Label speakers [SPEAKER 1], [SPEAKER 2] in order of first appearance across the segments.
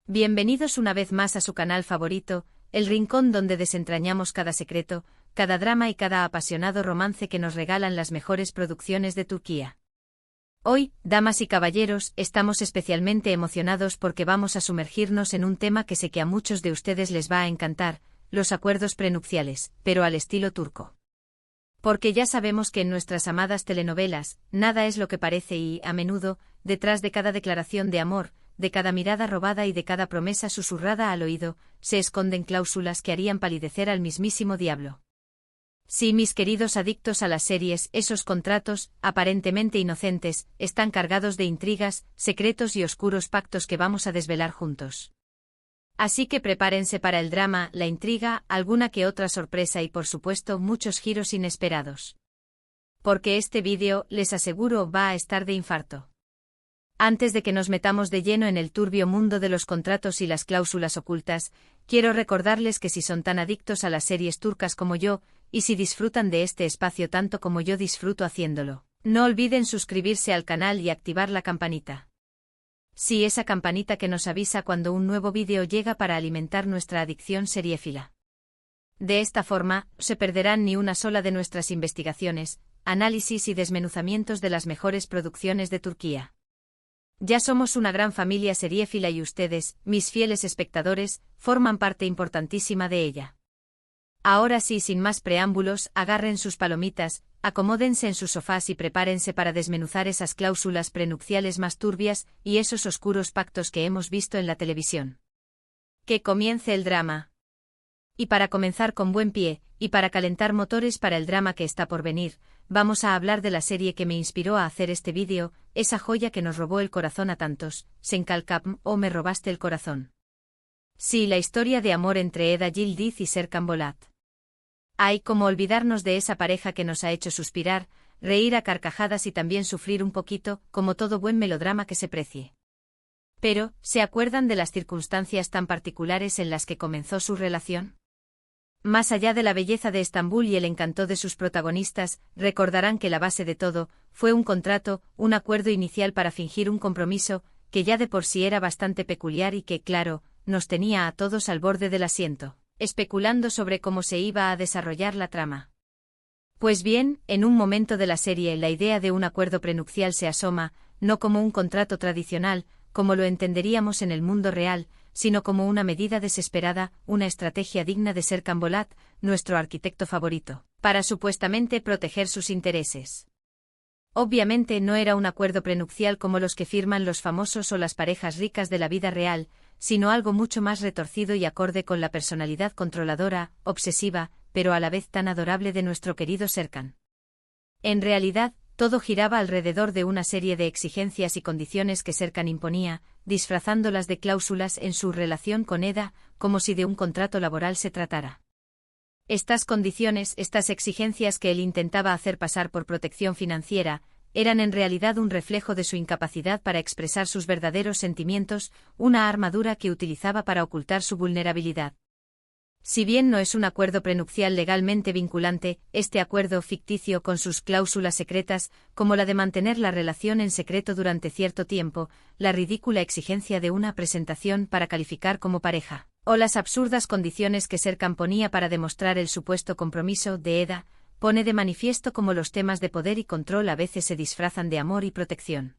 [SPEAKER 1] Bienvenidos una vez más a su canal favorito, el rincón donde desentrañamos cada secreto, cada drama y cada apasionado romance que nos regalan las mejores producciones de Turquía. Hoy, damas y caballeros, estamos especialmente emocionados porque vamos a sumergirnos en un tema que sé que a muchos de ustedes les va a encantar, los acuerdos prenupciales, pero al estilo turco. Porque ya sabemos que en nuestras amadas telenovelas, nada es lo que parece y, a menudo, detrás de cada declaración de amor, de cada mirada robada y de cada promesa susurrada al oído, se esconden cláusulas que harían palidecer al mismísimo diablo. Sí, mis queridos adictos a las series, esos contratos, aparentemente inocentes, están cargados de intrigas, secretos y oscuros pactos que vamos a desvelar juntos. Así que prepárense para el drama, la intriga, alguna que otra sorpresa y por supuesto muchos giros inesperados. Porque este vídeo, les aseguro, va a estar de infarto. Antes de que nos metamos de lleno en el turbio mundo de los contratos y las cláusulas ocultas, quiero recordarles que si son tan adictos a las series turcas como yo, y si disfrutan de este espacio tanto como yo disfruto haciéndolo, no olviden suscribirse al canal y activar la campanita. Sí, esa campanita que nos avisa cuando un nuevo vídeo llega para alimentar nuestra adicción seriéfila. De esta forma, no se perderán ni una sola de nuestras investigaciones, análisis y desmenuzamientos de las mejores producciones de Turquía. Ya somos una gran familia seriéfila y ustedes, mis fieles espectadores, forman parte importantísima de ella. Ahora sí, sin más preámbulos, agarren sus palomitas, acomódense en sus sofás y prepárense para desmenuzar esas cláusulas prenupciales más turbias y esos oscuros pactos que hemos visto en la televisión. Que comience el drama. Y para comenzar con buen pie, y para calentar motores para el drama que está por venir, vamos a hablar de la serie que me inspiró a hacer este vídeo, esa joya que nos robó el corazón a tantos, Sen Kalkapm o Me robaste el corazón. Sí, la historia de amor entre Eda Yildiz y Serkan Bolat. Ay, cómo olvidarnos de esa pareja que nos ha hecho suspirar, reír a carcajadas y también sufrir un poquito, como todo buen melodrama que se precie. Pero, ¿se acuerdan de las circunstancias tan particulares en las que comenzó su relación? Más allá de la belleza de Estambul y el encanto de sus protagonistas, recordarán que la base de todo fue un contrato, un acuerdo inicial para fingir un compromiso, que ya de por sí era bastante peculiar y que, claro, nos tenía a todos al borde del asiento, especulando sobre cómo se iba a desarrollar la trama. Pues bien, en un momento de la serie la idea de un acuerdo prenupcial se asoma, no como un contrato tradicional, como lo entenderíamos en el mundo real, sino como una medida desesperada, una estrategia digna de Serkan Bolat, nuestro arquitecto favorito, para supuestamente proteger sus intereses. Obviamente no era un acuerdo prenupcial como los que firman los famosos o las parejas ricas de la vida real, sino algo mucho más retorcido y acorde con la personalidad controladora, obsesiva, pero a la vez tan adorable de nuestro querido Serkan. En realidad, todo giraba alrededor de una serie de exigencias y condiciones que Serkan imponía, disfrazándolas de cláusulas en su relación con Eda, como si de un contrato laboral se tratara. Estas condiciones, estas exigencias que él intentaba hacer pasar por protección financiera, eran en realidad un reflejo de su incapacidad para expresar sus verdaderos sentimientos, una armadura que utilizaba para ocultar su vulnerabilidad. Si bien no es un acuerdo prenupcial legalmente vinculante, este acuerdo ficticio con sus cláusulas secretas, como la de mantener la relación en secreto durante cierto tiempo, la ridícula exigencia de una presentación para calificar como pareja, o las absurdas condiciones que Serkan ponía para demostrar el supuesto compromiso de Eda, pone de manifiesto cómo los temas de poder y control a veces se disfrazan de amor y protección.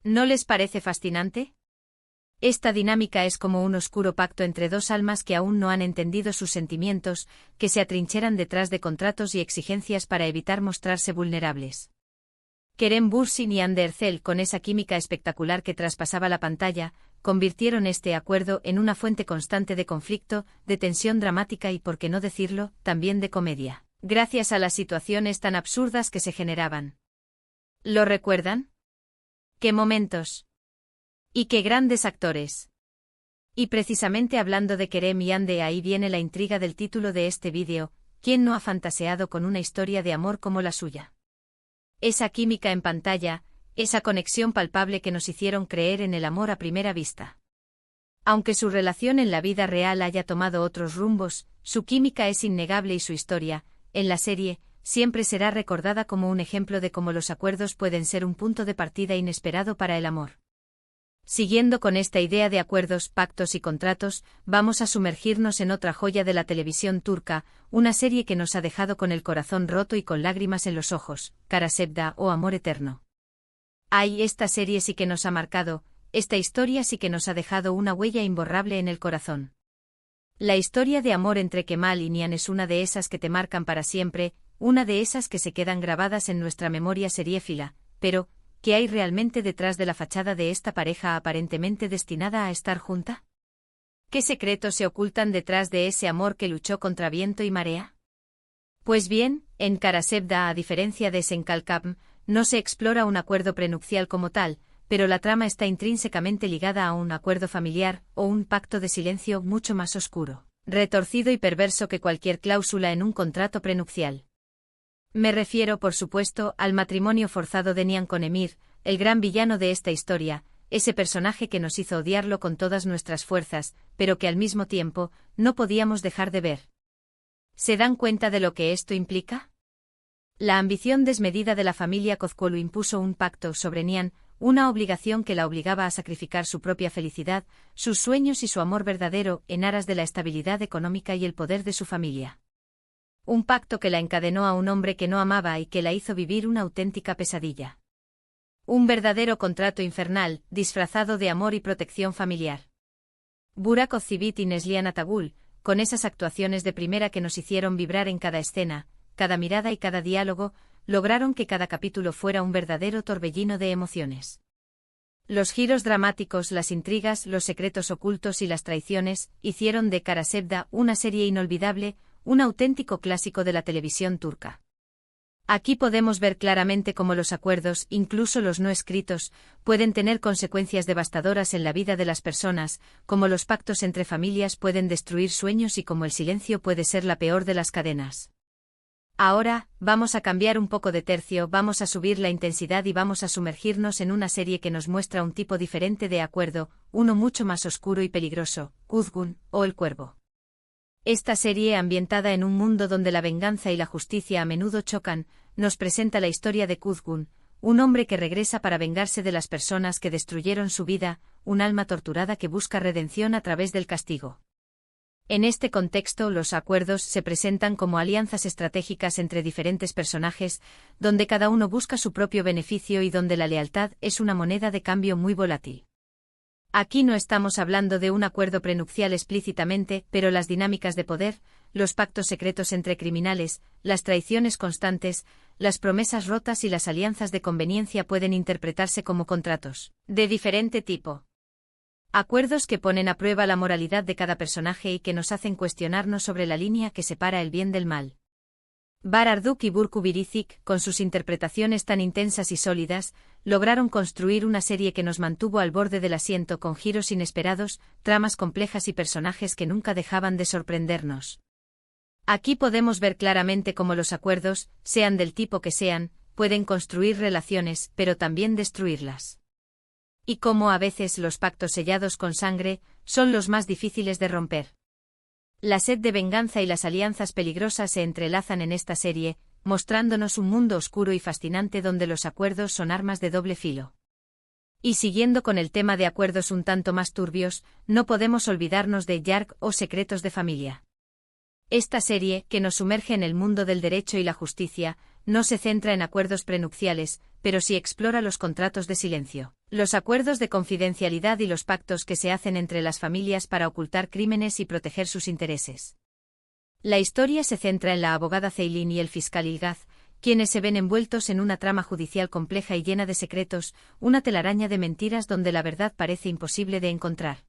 [SPEAKER 1] ¿No les parece fascinante? Esta dinámica es como un oscuro pacto entre dos almas que aún no han entendido sus sentimientos, que se atrincheran detrás de contratos y exigencias para evitar mostrarse vulnerables. Kerem Bürsin y Hande Erçel, con esa química espectacular que traspasaba la pantalla, convirtieron este acuerdo en una fuente constante de conflicto, de tensión dramática y, por qué no decirlo, también de comedia, gracias a las situaciones tan absurdas que se generaban. ¿Lo recuerdan? ¡Qué momentos! ¡Y qué grandes actores! Y precisamente hablando de Kerem y Hande, ahí viene la intriga del título de este vídeo, ¿quién no ha fantaseado con una historia de amor como la suya? Esa química en pantalla, esa conexión palpable que nos hicieron creer en el amor a primera vista. Aunque su relación en la vida real haya tomado otros rumbos, su química es innegable y su historia, en la serie, siempre será recordada como un ejemplo de cómo los acuerdos pueden ser un punto de partida inesperado para el amor. Siguiendo con esta idea de acuerdos, pactos y contratos, vamos a sumergirnos en otra joya de la televisión turca, una serie que nos ha dejado con el corazón roto y con lágrimas en los ojos, Kara Sevda o Amor Eterno. Ay, esta serie sí que nos ha marcado, esta historia sí que nos ha dejado una huella imborrable en el corazón. La historia de amor entre Kemal y Nihan es una de esas que te marcan para siempre, una de esas que se quedan grabadas en nuestra memoria seriéfila, pero, ¿qué hay realmente detrás de la fachada de esta pareja aparentemente destinada a estar junta? ¿Qué secretos se ocultan detrás de ese amor que luchó contra viento y marea? Pues bien, en Kara Sevda, a diferencia de Senkalkam, no se explora un acuerdo prenupcial como tal, pero la trama está intrínsecamente ligada a un acuerdo familiar o un pacto de silencio mucho más oscuro, retorcido y perverso que cualquier cláusula en un contrato prenupcial. Me refiero, por supuesto, al matrimonio forzado de Nihan con Emir, el gran villano de esta historia, ese personaje que nos hizo odiarlo con todas nuestras fuerzas, pero que al mismo tiempo no podíamos dejar de ver. ¿Se dan cuenta de lo que esto implica? La ambición desmedida de la familia Kozkolu impuso un pacto sobre Nihan, una obligación que la obligaba a sacrificar su propia felicidad, sus sueños y su amor verdadero en aras de la estabilidad económica y el poder de su familia. Un pacto que la encadenó a un hombre que no amaba y que la hizo vivir una auténtica pesadilla. Un verdadero contrato infernal, disfrazado de amor y protección familiar. Burak Ozcivit y Neslihan Atagul, con esas actuaciones de primera que nos hicieron vibrar en cada escena, cada mirada y cada diálogo, lograron que cada capítulo fuera un verdadero torbellino de emociones. Los giros dramáticos, las intrigas, los secretos ocultos y las traiciones, hicieron de Kara Sevda una serie inolvidable, un auténtico clásico de la televisión turca. Aquí podemos ver claramente cómo los acuerdos, incluso los no escritos, pueden tener consecuencias devastadoras en la vida de las personas, cómo los pactos entre familias pueden destruir sueños y cómo el silencio puede ser la peor de las cadenas. Ahora, vamos a cambiar un poco de tercio, vamos a subir la intensidad y vamos a sumergirnos en una serie que nos muestra un tipo diferente de acuerdo, uno mucho más oscuro y peligroso, Kuzgun, o el Cuervo. Esta serie, ambientada en un mundo donde la venganza y la justicia a menudo chocan, nos presenta la historia de Kuzgun, un hombre que regresa para vengarse de las personas que destruyeron su vida, un alma torturada que busca redención a través del castigo. En este contexto, los acuerdos se presentan como alianzas estratégicas entre diferentes personajes, donde cada uno busca su propio beneficio y donde la lealtad es una moneda de cambio muy volátil. Aquí no estamos hablando de un acuerdo prenupcial explícitamente, pero las dinámicas de poder, los pactos secretos entre criminales, las traiciones constantes, las promesas rotas y las alianzas de conveniencia pueden interpretarse como contratos de diferente tipo. Acuerdos que ponen a prueba la moralidad de cada personaje y que nos hacen cuestionarnos sobre la línea que separa el bien del mal. Bararduk y Burcu Biricik, con sus interpretaciones tan intensas y sólidas, lograron construir una serie que nos mantuvo al borde del asiento con giros inesperados, tramas complejas y personajes que nunca dejaban de sorprendernos. Aquí podemos ver claramente cómo los acuerdos, sean del tipo que sean, pueden construir relaciones, pero también destruirlas. Y cómo a veces los pactos sellados con sangre son los más difíciles de romper. La sed de venganza y las alianzas peligrosas se entrelazan en esta serie, mostrándonos un mundo oscuro y fascinante donde los acuerdos son armas de doble filo. Y siguiendo con el tema de acuerdos un tanto más turbios, no podemos olvidarnos de Yark o Secretos de Familia. Esta serie, que nos sumerge en el mundo del derecho y la justicia, no se centra en acuerdos prenupciales, pero sí explora los contratos de silencio, los acuerdos de confidencialidad y los pactos que se hacen entre las familias para ocultar crímenes y proteger sus intereses. La historia se centra en la abogada Ceylin y el fiscal Ilgaz, quienes se ven envueltos en una trama judicial compleja y llena de secretos, una telaraña de mentiras donde la verdad parece imposible de encontrar.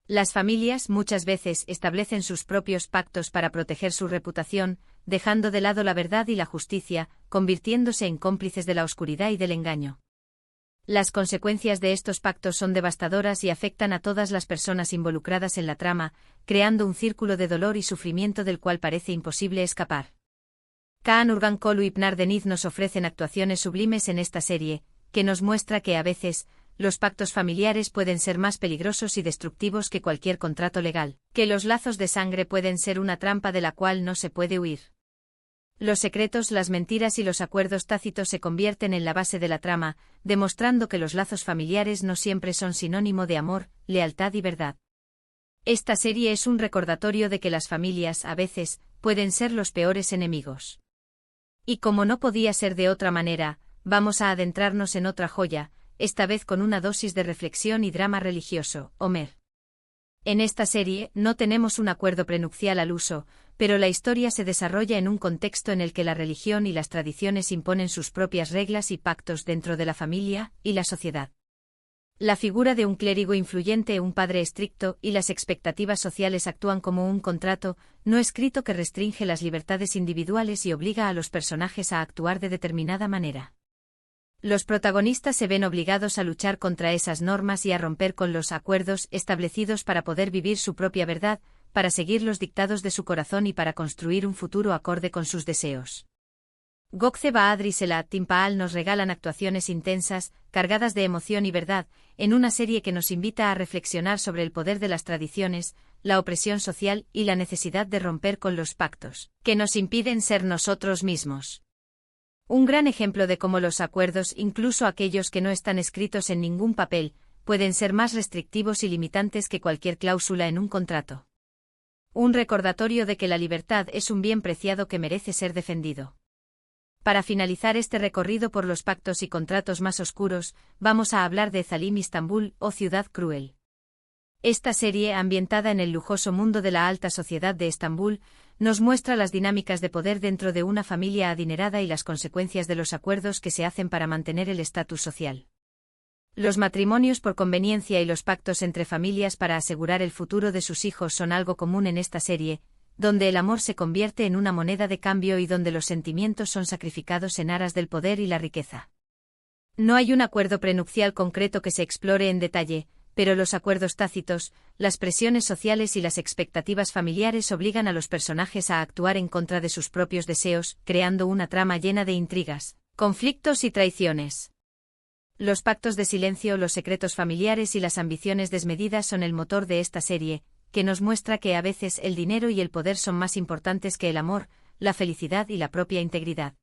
[SPEAKER 1] Las familias muchas veces establecen sus propios pactos para proteger su reputación, dejando de lado la verdad y la justicia, convirtiéndose en cómplices de la oscuridad y del engaño. Las consecuencias de estos pactos son devastadoras y afectan a todas las personas involucradas en la trama, creando un círculo de dolor y sufrimiento del cual parece imposible escapar. Kaan Urgankolu y Pınar Deniz nos ofrecen actuaciones sublimes en esta serie, que nos muestra que a veces, los pactos familiares pueden ser más peligrosos y destructivos que cualquier contrato legal, que los lazos de sangre pueden ser una trampa de la cual no se puede huir. Los secretos, las mentiras y los acuerdos tácitos se convierten en la base de la trama, demostrando que los lazos familiares no siempre son sinónimo de amor, lealtad y verdad. Esta serie es un recordatorio de que las familias, a veces, pueden ser los peores enemigos. Y como no podía ser de otra manera, vamos a adentrarnos en otra joya, esta vez con una dosis de reflexión y drama religioso, Homer. En esta serie, no tenemos un acuerdo prenupcial al uso, pero la historia se desarrolla en un contexto en el que la religión y las tradiciones imponen sus propias reglas y pactos dentro de la familia y la sociedad. La figura de un clérigo influyente, un padre estricto, y las expectativas sociales actúan como un contrato no escrito que restringe las libertades individuales y obliga a los personajes a actuar de determinada manera. Los protagonistas se ven obligados a luchar contra esas normas y a romper con los acuerdos establecidos para poder vivir su propia verdad, para seguir los dictados de su corazón y para construir un futuro acorde con sus deseos. Gokce Bahadur y Selahattin Timpaal nos regalan actuaciones intensas, cargadas de emoción y verdad, en una serie que nos invita a reflexionar sobre el poder de las tradiciones, la opresión social y la necesidad de romper con los pactos que nos impiden ser nosotros mismos. Un gran ejemplo de cómo los acuerdos, incluso aquellos que no están escritos en ningún papel, pueden ser más restrictivos y limitantes que cualquier cláusula en un contrato. Un recordatorio de que la libertad es un bien preciado que merece ser defendido. Para finalizar este recorrido por los pactos y contratos más oscuros, vamos a hablar de Zalim Istambul, o Ciudad Cruel. Esta serie, ambientada en el lujoso mundo de la alta sociedad de Estambul, nos muestra las dinámicas de poder dentro de una familia adinerada y las consecuencias de los acuerdos que se hacen para mantener el estatus social. Los matrimonios por conveniencia y los pactos entre familias para asegurar el futuro de sus hijos son algo común en esta serie, donde el amor se convierte en una moneda de cambio y donde los sentimientos son sacrificados en aras del poder y la riqueza. No hay un acuerdo prenupcial concreto que se explore en detalle, pero los acuerdos tácitos, las presiones sociales y las expectativas familiares obligan a los personajes a actuar en contra de sus propios deseos, creando una trama llena de intrigas, conflictos y traiciones. Los pactos de silencio, los secretos familiares y las ambiciones desmedidas son el motor de esta serie, que nos muestra que a veces el dinero y el poder son más importantes que el amor, la felicidad y la propia integridad.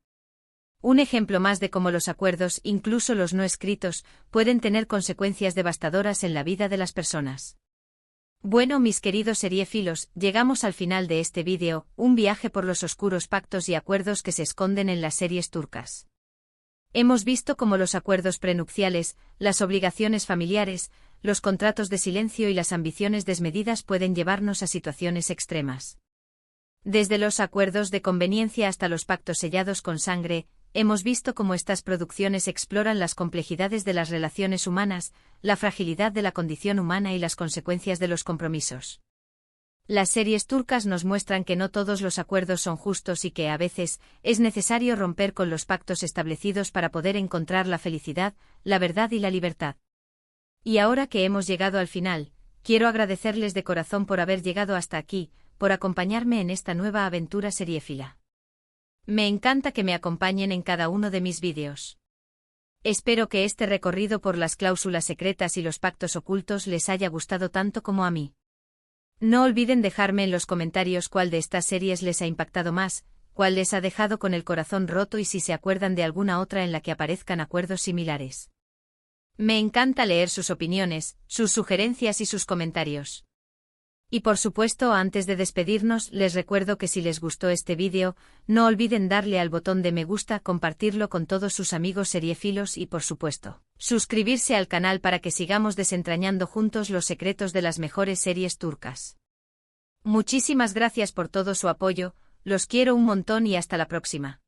[SPEAKER 1] Un ejemplo más de cómo los acuerdos, incluso los no escritos, pueden tener consecuencias devastadoras en la vida de las personas. Bueno, mis queridos seriefilos, llegamos al final de este vídeo, un viaje por los oscuros pactos y acuerdos que se esconden en las series turcas. Hemos visto cómo los acuerdos prenupciales, las obligaciones familiares, los contratos de silencio y las ambiciones desmedidas pueden llevarnos a situaciones extremas. Desde los acuerdos de conveniencia hasta los pactos sellados con sangre, hemos visto cómo estas producciones exploran las complejidades de las relaciones humanas, la fragilidad de la condición humana y las consecuencias de los compromisos. Las series turcas nos muestran que no todos los acuerdos son justos y que a veces es necesario romper con los pactos establecidos para poder encontrar la felicidad, la verdad y la libertad. Y ahora que hemos llegado al final, quiero agradecerles de corazón por haber llegado hasta aquí, por acompañarme en esta nueva aventura seriéfila. Me encanta que me acompañen en cada uno de mis vídeos. Espero que este recorrido por las cláusulas secretas y los pactos ocultos les haya gustado tanto como a mí. No olviden dejarme en los comentarios cuál de estas series les ha impactado más, cuál les ha dejado con el corazón roto y si se acuerdan de alguna otra en la que aparezcan acuerdos similares. Me encanta leer sus opiniones, sus sugerencias y sus comentarios. Y por supuesto, antes de despedirnos, les recuerdo que si les gustó este vídeo, no olviden darle al botón de me gusta, compartirlo con todos sus amigos seriéfilos y por supuesto, suscribirse al canal para que sigamos desentrañando juntos los secretos de las mejores series turcas. Muchísimas gracias por todo su apoyo, los quiero un montón y hasta la próxima.